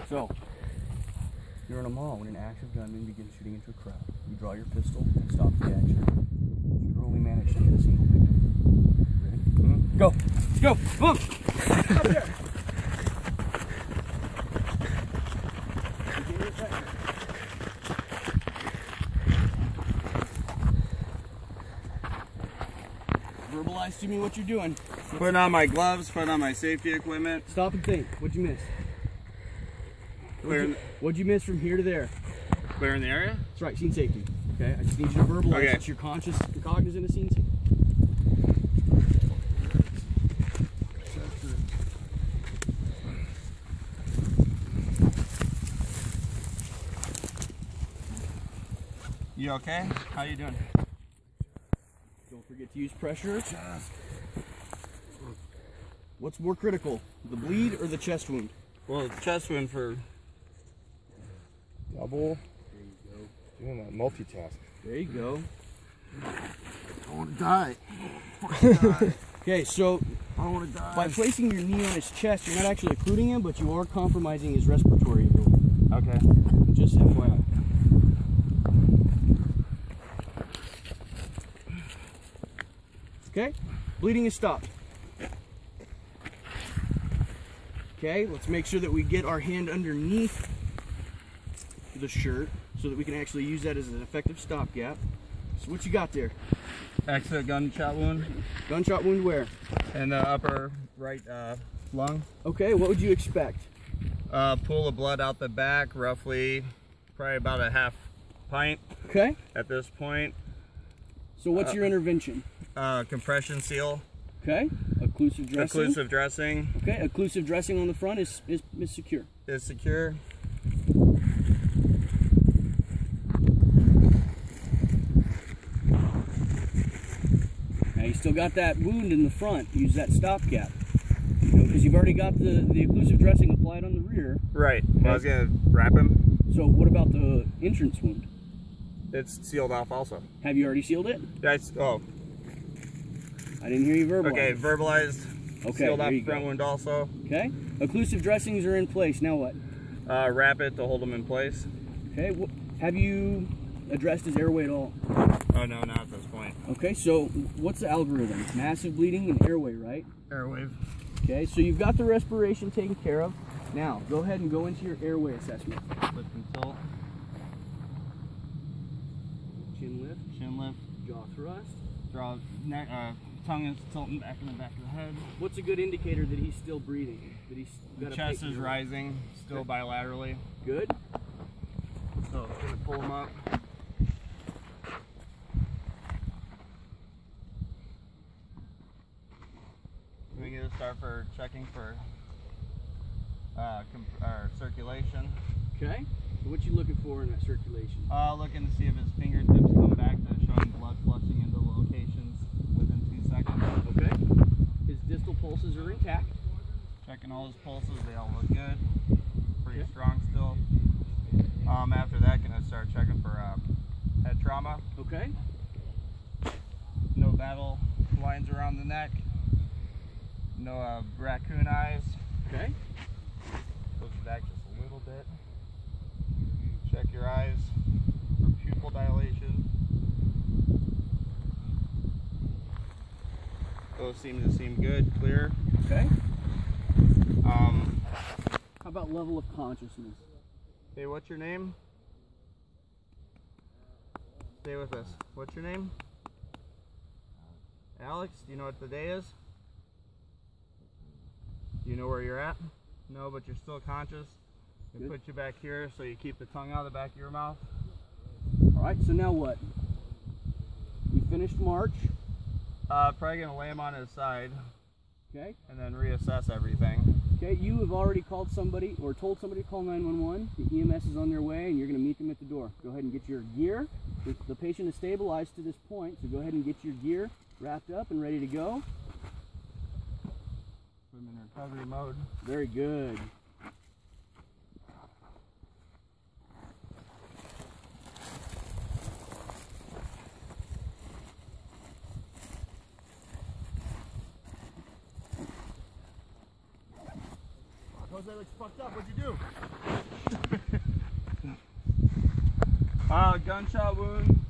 So, you're in a mall when an active gunman begins shooting into a crowd. You draw your pistol and stop the action. Shooter only managed to hit a single victim. Ready? Go! Let's go! Come on! Up there! Verbalize to me what you're doing. Putting on my gloves, putting on my safety equipment. Stop and think. What'd you miss? What'd you miss from here to there? Clearing the area? That's right, scene safety. Okay, I just need you to verbalize that you're conscious and cognizant of scene safety. You okay? How you doing? Don't forget to use pressure. What's more critical, the bleed or the chest wound? Well, chest wound for double. There you go. Doing that multitask. There you go. I want to die. Okay, so I want to die. by placing your knee on his chest, you're not actually occluding him, but you are compromising his respiratory ability. okay. Just FYI. Okay, bleeding is stopped. Okay, let's make sure that we get our hand underneath the shirt so that we can actually use that as an effective stopgap. So what you got there? Exit gunshot wound. Gunshot wound where? In the upper right lung. Okay, what would you expect? Pool of blood out the back, roughly probably about a half pint Okay, at this point. so what's your intervention? Compression seal. Okay, occlusive dressing. Occlusive dressing Okay, occlusive dressing on the front is secure. is secure. Now you still got that wound in the front. Use that stopgap. Because you've already got the occlusive dressing applied on the rear. Right. Well, I was gonna wrap him. So what about the entrance wound? It's sealed off also. Have you already sealed it? That's I didn't hear you verbalize. okay. Verbalized. Okay, Sealed there off you front go. wound also. Okay, occlusive dressings are in place. Now what? Wrap it to hold them in place. Okay, have you addressed his airway at all? Oh no, not at this point. Okay, so what's the algorithm? Massive bleeding and airway, right? Airwave. Okay, so you've got the respiration taken care of. Now, go ahead and go into your airway assessment. Lift and tilt. Chin lift, Chin lift. jaw thrust. Draw neck. Tongue is tilting back in the back of the head. What's a good indicator that he's still breathing? That he's got The a chest pace is here? rising, still bilaterally. Good. So gonna pull him up. We get to start for checking for circulation. Okay. So what you looking for in that circulation? Looking to see if his fingertips come back to showing blood flushing into locations within 2 seconds. Okay. His distal pulses are intact. Checking all his pulses, they all look good. Pretty Okay. strong still. After that, gonna start checking for head trauma. Okay. No battle lines around the neck. No raccoon eyes. Okay. Push back just a little bit. Check your eyes for pupil dilation. Those seem good, clear. Okay. How about level of consciousness? Hey, what's your name? Stay with us. What's your name? Alex, do you know what the day is? Do you know where you're at? No, but you're still conscious. We put you back here so you keep the tongue out of the back of your mouth. All right, so now what? We finished March. Probably gonna lay him on his side Okay. and then reassess everything. Okay, you have already called somebody or told somebody to call 911. The EMS is on their way and you're going to meet them at the door. Go ahead and get your gear. The patient is stabilized to this point, so go ahead and get your gear wrapped up and ready to go. Put him in recovery mode. Very good. Jose looks fucked up. What'd you do? Gunshot wound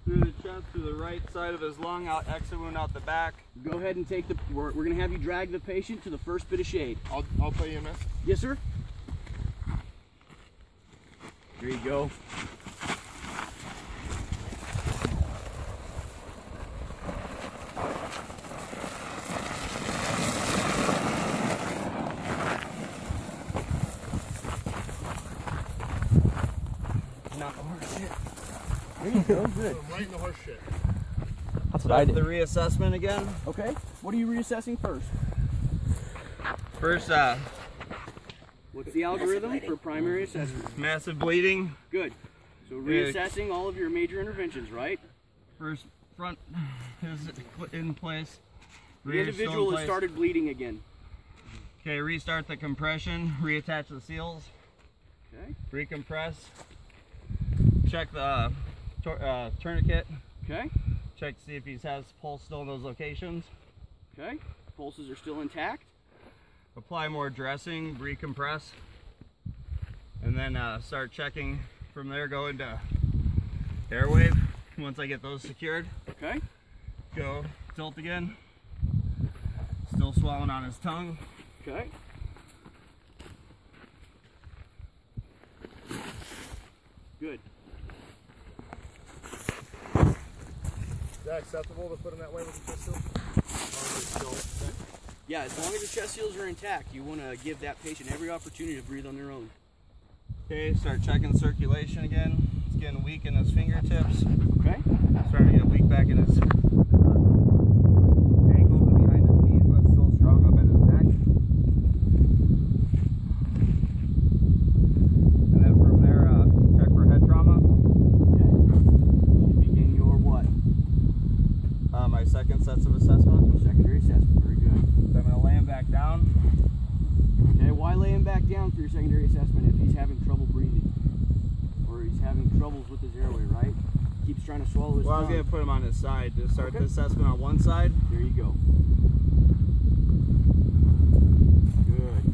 through the chest, through the right side of his lung, out exit wound out the back. Go ahead and take the, we're going to have you drag the patient to the first bit of shade. I'll play EMS. Yes, sir. There you go. Not the horse shit. There you go, good. I'm right in the horse shit. That's what I did. The reassessment again. Okay, what are you reassessing first? First, what's the algorithm for primary assessment? massive bleeding. Good. So reassessing all of your major interventions, right? First front is in place. The individual has started bleeding again. Okay, restart the compression, reattach the seals. Okay. Recompress. Check the tourniquet. Okay. Check to see if he has pulse still in those locations. Okay. Pulses are still intact. Apply more dressing, recompress, and then start checking from there. Go into airwave. Once I get those secured, okay. Go tilt again. Still swelling on his tongue. Okay. Good. Is that acceptable to put him that way with the chest seal? Yeah, as long as the chest seals are intact, you want to give that patient every opportunity to breathe on their own. Okay, start checking circulation again. It's getting weak in his fingertips. Okay. Starting to get weak back in his ankles and behind his knees, but still strong up at his neck. And then from there, check for head trauma. Okay. You begin your what? My second sets of assessment. Secondary assessment, very good. So I'm going to lay him back down. Okay, why lay him back down for your secondary assessment if he's having trouble breathing? Or he's having troubles with his airway, right? Keeps trying to swallow his Well, I tongue. was going to put him on his side to start the assessment on one side. There you go. Good.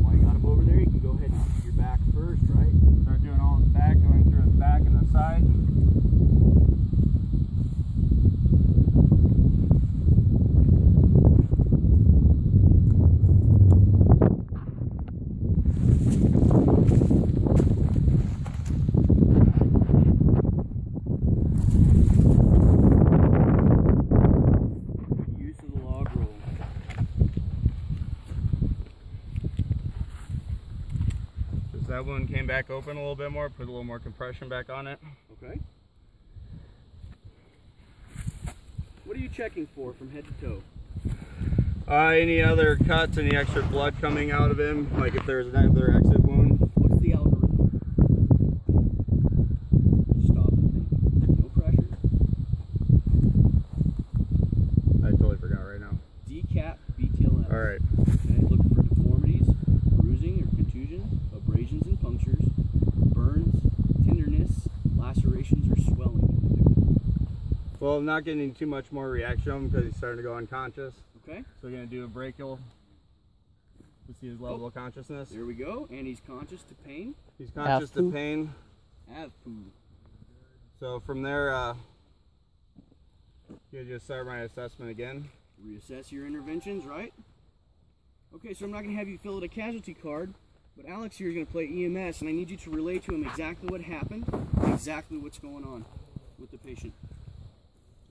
While you got him over there, you can go ahead and do your back first, right? Start doing all his back, going through his back and the side. That one came back open a little bit more, put a little more compression back on it. Okay. What are you checking for from head to toe? Any other cuts, any extra blood coming out of him, like if there's another exit wound. What's the algorithm? Stop and think. No pressure. I totally forgot right now. Decap BTLS. Alright. Okay, looking for deformities, bruising or contusions, abrasions and punctures, burns, tenderness, lacerations, or swelling in the victim. Well, I'm not getting too much more reaction on him because he's starting to go unconscious. Okay. So we're going to do a brachial to see his level of consciousness. There we go. And he's conscious to pain. He's conscious to pain. AVPU. So from there, you just start my assessment again. Reassess your interventions, right? Okay, so I'm not going to have you fill out a casualty card, but Alex here is going to play EMS, and I need you to relay to him exactly what happened, and exactly what's going on with the patient.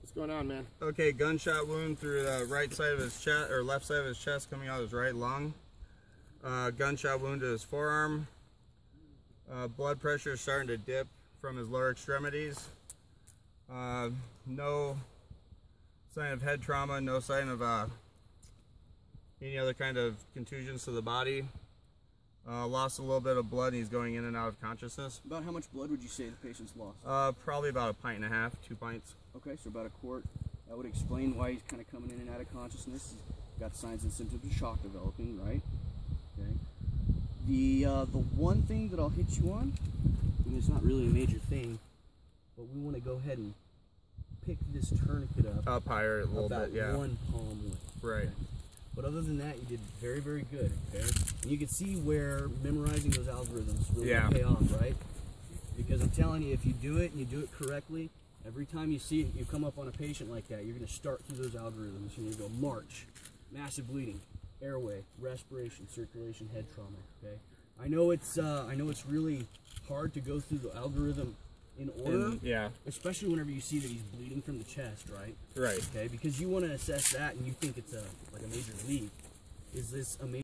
What's going on, man? Okay, gunshot wound through the right side of his chest, or left side of his chest, coming out of his right lung. Gunshot wound to his forearm. Blood pressure is starting to dip from his lower extremities. No sign of head trauma, no sign of any other kind of contusions to the body. Lost a little bit of blood and he's going in and out of consciousness. About how much blood would you say the patient's lost? Probably about 1.5 pints, 2 pints. Okay, so about a quart. That would explain why he's kind of coming in and out of consciousness. He's got signs and symptoms of shock developing, right? Okay. The one thing that I'll hit you on, and it's not really a major thing, but we want to go ahead and pick this tourniquet up higher a little bit, yeah. One palm width. Right. Okay. But other than that, you did very, very good. Okay. And you can see where memorizing those algorithms really pay off, right? Because I'm telling you, if you do it and you do it correctly, every time you see it, you come up on a patient like that, you're going to start through those algorithms. You're going to go march, massive bleeding, airway, respiration, circulation, head trauma. Okay. I know it's really hard to go through the algorithm in order. Yeah. Especially whenever you see that he's bleeding from the chest, right? Right. Okay. Because you want to assess that, and you think it's like a major leak. Is this a major